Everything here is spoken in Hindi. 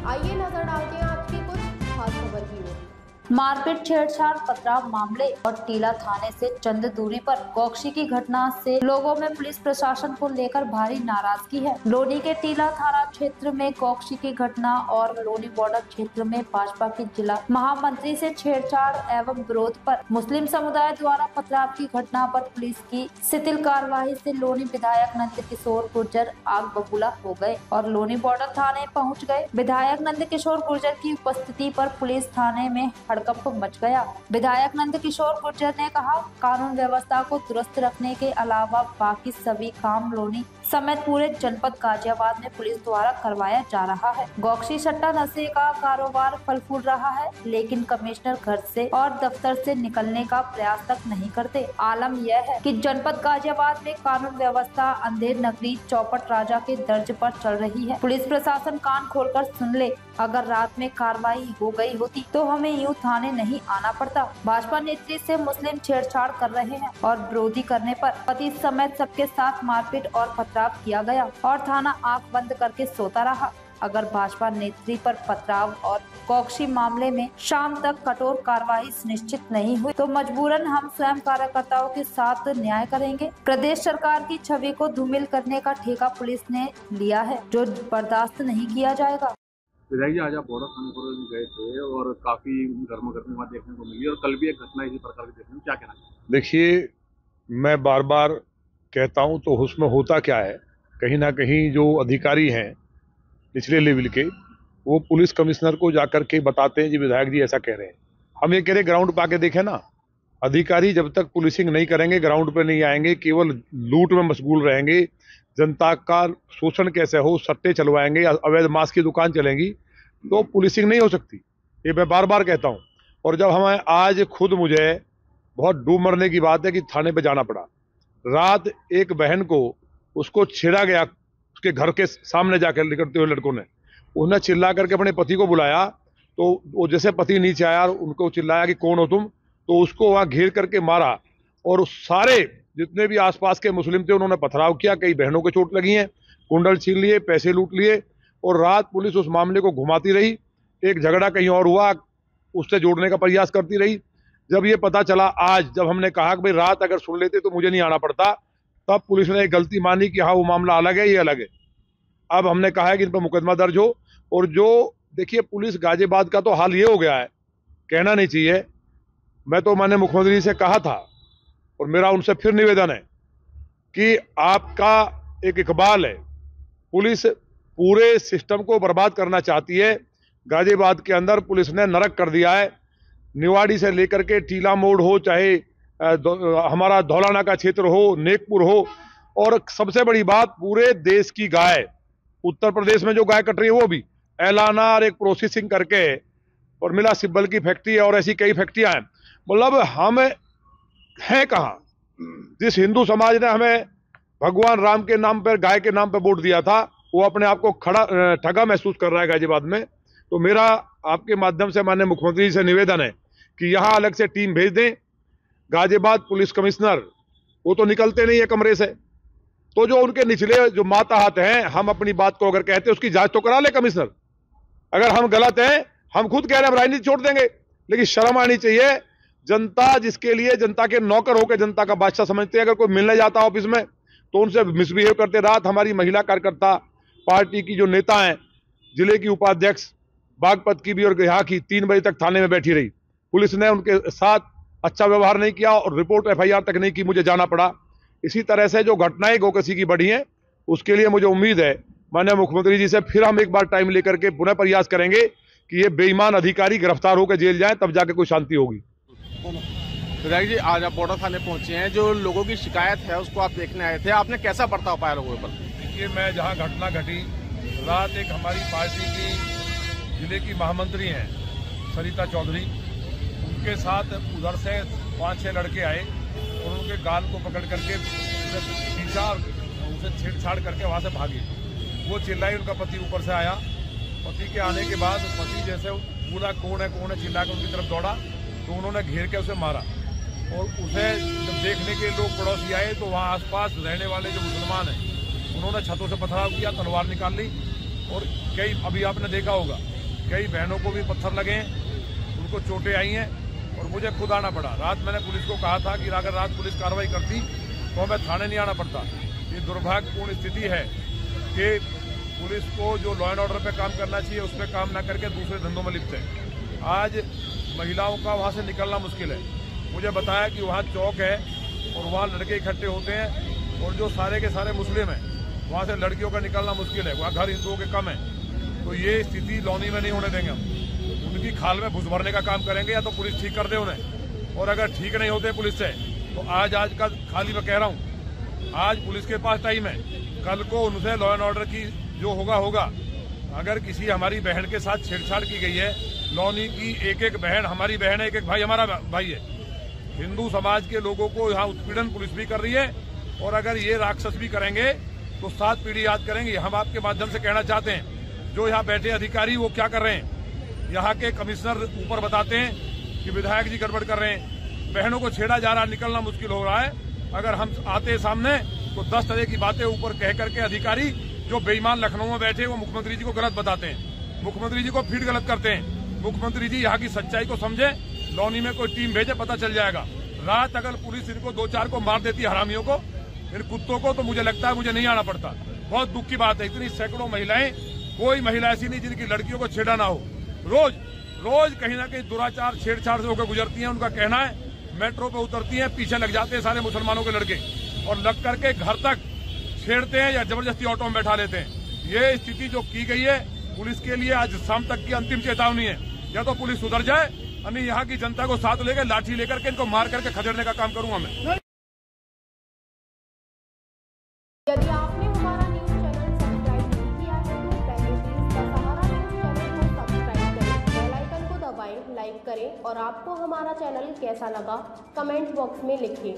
आइए नजर डालते हैं आज की कुछ खास खबर की ओर। मारपीट, छेड़छाड़, पथराव मामले और टीला थाने से चंद दूरी पर गौक्षी की घटना से लोगों में पुलिस प्रशासन को लेकर भारी नाराजगी है। लोनी के टीला थाना क्षेत्र में गौक्षी की घटना और लोनी बॉर्डर क्षेत्र में भाजपा की जिला महामंत्री से छेड़छाड़ एवं विरोध पर मुस्लिम समुदाय द्वारा पथराव की घटना पर पुलिस की शिथिल कार्यवाही से लोनी विधायक नंद किशोर गुर्जर आग बबूला हो गए और लोनी बॉर्डर थाने पहुँच गए। विधायक नंद किशोर गुर्जर की उपस्थिति पर पुलिस थाने में हड़कंप मच गया। विधायक नंद किशोर गुर्जर ने कहा, कानून व्यवस्था को दुरुस्त रखने के अलावा बाकी सभी काम लोनी समेत पूरे जनपद गाजियाबाद में पुलिस द्वारा करवाया जा रहा है। गौक्षी सट्टा नशे का कारोबार फल फूल रहा है, लेकिन कमिश्नर घर से और दफ्तर से निकलने का प्रयास तक नहीं करते। आलम यह है कि जनपद गाजियाबाद में कानून व्यवस्था अंधेर नगरी चौपट राजा के दर्ज पर चल रही है। पुलिस प्रशासन कान खोलकर सुन ले, अगर रात में कार्रवाई हो गई होती तो हमें यूं थाने नहीं आना पड़ता। भाजपा नेत्री से मुस्लिम छेड़छाड़ कर रहे हैं और विरोधी करने पर पति समेत सबके साथ मारपीट और पथराव किया गया और थाना आंख बंद करके सोता रहा। अगर भाजपा नेत्री पर पथराव और गौक्षी मामले में शाम तक कठोर कार्रवाई सुनिश्चित नहीं हुई तो मजबूरन हम स्वयं कार्यकर्ताओं के साथ न्याय करेंगे। प्रदेश सरकार की छवि को धूमिल करने का ठेका पुलिस ने लिया है, जो बर्दाश्त नहीं किया जाएगा। विधायक जी, आज आप बॉर्डर थाने पर गए थे और काफी गर्मा गर्मी बात देखने को मिली और कल भी एक घटना इसी प्रकार की देखने में, क्या कहना चाहिए? देखिए, मैं बार बार कहता हूं तो उसमें होता क्या है, कहीं ना कहीं जो अधिकारी हैं निचले लेवल के, वो पुलिस कमिश्नर को जाकर के बताते हैं जी विधायक जी ऐसा कह रहे हैं। हम ये कह रहे ग्राउंड पे आके देखें ना, अधिकारी जब तक पुलिसिंग नहीं करेंगे ग्राउंड पे नहीं आएंगे, केवल लूट में मशगूल रहेंगे, जनता का शोषण कैसे हो, सट्टे चलवाएंगे, अवैध मांस की दुकान चलेंगी, तो पुलिसिंग नहीं हो सकती। ये मैं बार बार कहता हूँ। और जब हमें आज खुद मुझे बहुत डूब मरने की बात है कि थाने पे जाना पड़ा। रात एक बहन को उसको छेड़ा गया, उसके घर के सामने जाकर निकलते हुए लड़कों ने, उन्हें चिल्ला करके अपने पति को बुलाया, तो वो जैसे पति नीचे आया उनको चिल्लाया कि कौन हो तुम, तो उसको वहां घेर करके मारा और सारे जितने भी आसपास के मुस्लिम थे उन्होंने पथराव किया। कई बहनों को चोट लगी है, कुंडल छीन लिए, पैसे लूट लिए और रात पुलिस उस मामले को घुमाती रही। एक झगड़ा कहीं और हुआ, उससे जोड़ने का प्रयास करती रही। जब ये पता चला आज, जब हमने कहा कि भाई रात अगर सुन लेते तो मुझे नहीं आना पड़ता, तब पुलिस ने एक गलती मानी कि हाँ वो मामला अलग है, ये अलग है। अब हमने कहा है कि इन पर मुकदमा दर्ज हो। और जो देखिए पुलिस गाजियाबाद का तो हाल ये हो गया है, कहना नहीं चाहिए। मैं तो माननीय मुख्यमंत्री से कहा था और मेरा उनसे फिर निवेदन है कि आपका एक इकबाल है, पुलिस पूरे सिस्टम को बर्बाद करना चाहती है। गाजियाबाद के अंदर पुलिस ने नरक कर दिया है। निवाड़ी से लेकर के टीला मोड़ हो, चाहे हमारा धौलाना का क्षेत्र हो, नेकपुर हो, और सबसे बड़ी बात पूरे देश की गाय, उत्तर प्रदेश में जो गाय कट रही है वो भी एलाना और एक प्रोसेसिंग करके, और मिला सिब्बल की फैक्ट्री है और ऐसी कई फैक्ट्रियां हैं। मतलब हम हैं कहाँ? जिस हिंदू समाज ने हमें भगवान राम के नाम पर, गाय के नाम पर वोट दिया था, वो अपने आप को ठगा महसूस कर रहा है गाजियाबाद में। तो मेरा आपके माध्यम से माननीय मुख्यमंत्री जी से निवेदन है कि यहाँ अलग से टीम भेज दें। गाजियाबाद पुलिस कमिश्नर वो तो निकलते नहीं है कमरे से, तो जो उनके निचले जो माताहत हैं, हम अपनी बात को अगर कहते हैं उसकी जांच तो करा ले कमिश्नर। अगर हम गलत हैं, हम खुद कह रहे हैं हम राजनीति छोड़ देंगे, लेकिन शर्म आनी चाहिए। जनता जिसके लिए जनता के नौकर होकर जनता का बादशाह समझते हैं, अगर कोई मिलने जाता ऑफिस में तो उनसे मिसबिहेव करते। रात हमारी महिला कार्यकर्ता पार्टी की जो नेता हैं, जिले की उपाध्यक्ष बागपत की भी और यहाँ की, 3 बजे तक थाने में बैठी रही। पुलिस ने उनके साथ अच्छा व्यवहार नहीं किया और रिपोर्ट FIR तक नहीं की, मुझे जाना पड़ा। इसी तरह से जो घटनाएं गोकसी की बढ़ी हैं, उसके लिए मुझे उम्मीद है माननीय मुख्यमंत्री जी से फिर हम एक बार टाइम लेकर के पुनः प्रयास करेंगे कि ये बेईमान अधिकारी गिरफ्तार होकर जेल जाएं, तब जाके कोई शांति होगी। विधायक जी, आज आप बॉर्डर थाने पहुंचे हैं, जो लोगों की शिकायत है उसको आप देखने आए थे, आपने कैसा बर्ताव पाया लोगों पर? देखिए, मैं जहाँ घटना घटी रात, एक हमारी पार्टी की जिले की महामंत्री हैं सरिता चौधरी, उनके साथ उधर से 5-6 लड़के आए और उनके गाल को पकड़ करके खींचा और उसे छेड़छाड़ करके वहाँ से भागे। वो चिल्लाई, उनका पति ऊपर से आया। पति के आने के बाद पति जैसे बोला कौन है चिल्ला के उनकी तरफ दौड़ा, तो उन्होंने घेर के उसे मारा। और उसे जब देखने के लोग पड़ोसी आए तो वहाँ आसपास रहने वाले जो मुसलमान हैं उन्होंने छतों से पथराव किया, तलवार निकाल ली। और कई अभी आपने देखा होगा कई बहनों को भी पत्थर लगे हैं, उनको चोटें आई हैं और मुझे खुद आना पड़ा। रात मैंने पुलिस को कहा था कि अगर रात पुलिस कार्रवाई करती तो हमें थाने नहीं आना पड़ता। ये दुर्भाग्यपूर्ण स्थिति है कि पुलिस को जो लॉ एंड ऑर्डर पे काम करना चाहिए उस पर काम ना करके दूसरे धंधों में लिप्त है। आज महिलाओं का वहाँ से निकलना मुश्किल है। मुझे बताया कि वहाँ चौक है और वहाँ लड़के इकट्ठे होते हैं और जो सारे के सारे मुस्लिम हैं वहाँ से लड़कियों का निकलना मुश्किल है। वहाँ घर हिंदुओं के कम है, तो ये स्थिति लौनी में नहीं होने देंगे हम। उनकी खाल में घुस भरने का काम करेंगे या तो पुलिस ठीक कर दे उन्हें, और अगर ठीक नहीं होते पुलिस से तो आज का खाली मैं कह रहा हूँ, आज पुलिस के पास टाइम है, कल को उनसे लॉ एंड ऑर्डर की जो होगा। अगर किसी हमारी बहन के साथ छेड़छाड़ की गई है, लौनी की एक बहन हमारी बहन है, एक भाई हमारा भाई है। हिंदू समाज के लोगों को यहाँ उत्पीड़न पुलिस भी कर रही है, और अगर ये राक्षस भी करेंगे तो 7 पीढ़ी याद करेंगे। हम आपके माध्यम से कहना चाहते हैं, जो यहाँ बैठे अधिकारी वो क्या कर रहे हैं। यहाँ के कमिश्नर ऊपर बताते हैं कि विधायक जी गड़बड़ कर रहे हैं, बहनों को छेड़ा जा रहा, निकलना मुश्किल हो रहा है। अगर हम आते सामने तो 10 तरह की बातें ऊपर कह करके अधिकारी जो बेईमान लखनऊ में बैठे वो मुख्यमंत्री जी को गलत बताते हैं, मुख्यमंत्री जी को फीड गलत करते हैं। मुख्यमंत्री जी यहाँ की सच्चाई को समझे, लौनी में कोई टीम भेजे, पता चल जाएगा। रात अगर पुलिस इनको 2-4 को मार देती हरामियों को, इन कुत्तों को, तो मुझे लगता है मुझे नहीं आना पड़ता। बहुत दुख की बात है, इतनी सैकड़ों महिलाएं, कोई महिला ऐसी नहीं जिनकी लड़कियों को छेड़ा ना हो। रोज कहीं ना कहीं दुराचार छेड़छाड़ से होकर गुजरती हैं। उनका कहना है मेट्रो पे उतरती हैं, पीछे लग जाते हैं सारे मुसलमानों के लड़के और लग करके घर तक छेड़ते हैं या जबरदस्ती ऑटो में बैठा लेते हैं। ये स्थिति जो की गई है पुलिस के लिए आज शाम तक की अंतिम चेतावनी है। या तो पुलिस सुधर जाए, अन्य यहाँ की जनता को साथ लेकर लाठी लेकर के इनको मार करके खदेड़ने का काम करूंगा मैं। यदि आपने हमारा न्यूज चैनल सब्सक्राइब नहीं किया है तो पहले please the Sahara news channel को सब्सक्राइब करें, बेल आइकन को दबाएं, लाइक करें और आपको हमारा चैनल कैसा लगा कमेंट बॉक्स में लिखें।